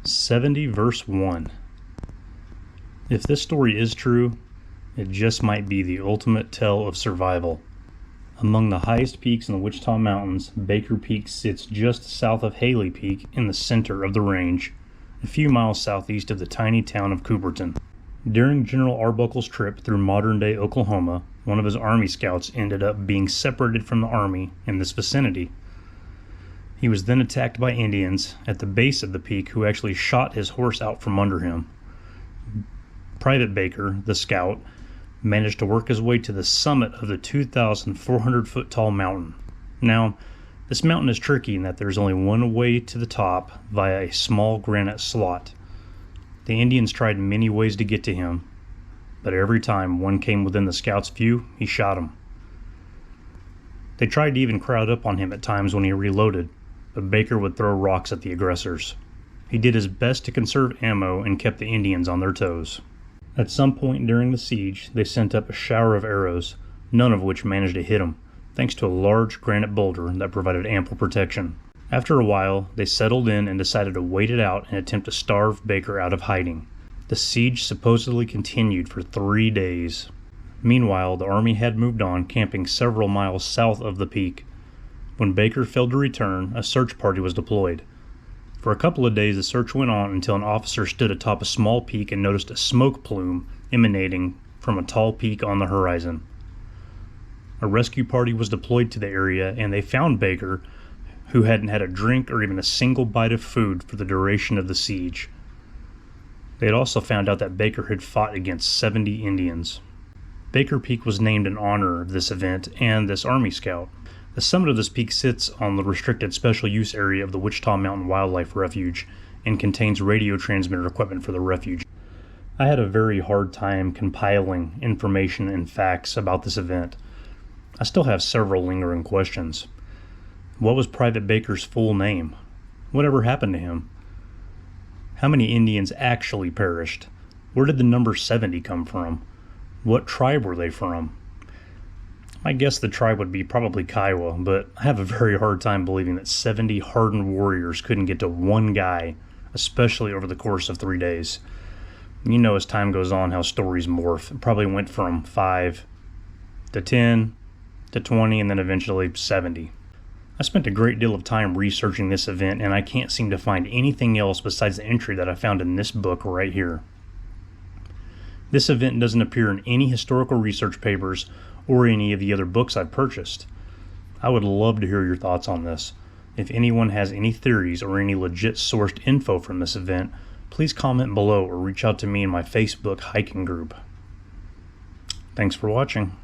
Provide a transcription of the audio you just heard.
70 verse 1. If this story is true, it just might be the ultimate tale of survival. Among the highest peaks in the Wichita Mountains, Baker Peak sits just south of Haley Peak in the center of the range, a few miles southeast of the tiny town of Cooperton. During General Arbuckle's trip through modern-day Oklahoma, one of his Army scouts ended up being separated from the Army in this vicinity. He was then attacked by Indians at the base of the peak who actually shot his horse out from under him. Private Baker, the scout, managed to work his way to the summit of the 2,400-foot tall mountain. Now, this mountain is tricky in that there's only one way to the top via a small granite slot. The Indians tried many ways to get to him, but every time one came within the scout's view, he shot him. They tried to even crowd up on him at times when he reloaded, but Baker would throw rocks at the aggressors. He did his best to conserve ammo and kept the Indians on their toes. At some point during the siege, they sent up a shower of arrows, none of which managed to hit him, thanks to a large granite boulder that provided ample protection. After a while, they settled in and decided to wait it out and attempt to starve Baker out of hiding. The siege supposedly continued for 3 days. Meanwhile, the Army had moved on, camping several miles south of the peak. When Baker failed to return, a search party was deployed. For a couple of days, the search went on until an officer stood atop a small peak and noticed a smoke plume emanating from a tall peak on the horizon. A rescue party was deployed to the area, and they found Baker, who hadn't had a drink or even a single bite of food for the duration of the siege. They had also found out that Baker had fought against 70 Indians. Baker Peak was named in honor of this event and this Army scout. The summit of this peak sits on the restricted special use area of the Wichita Mountain Wildlife Refuge and contains radio transmitter equipment for the refuge. I had a very hard time compiling information and facts about this event. I still have several lingering questions. What was Private Baker's full name? Whatever happened to him? How many Indians actually perished? Where did the number 70 come from? What tribe were they from? I guess the tribe would be probably Kiowa, but I have a very hard time believing that 70 hardened warriors couldn't get to one guy, especially over the course of 3 days. You know, as time goes on, how stories morph. It probably went from 5 to 10 to 20 and then eventually 70. I spent a great deal of time researching this event, and I can't seem to find anything else besides the entry that I found in this book right here. This event doesn't appear in any historical research papers or any of the other books I've purchased. I would love to hear your thoughts on this. If anyone has any theories or any legit sourced info from this event, please comment below or reach out to me in my Facebook hiking group. Thanks for watching.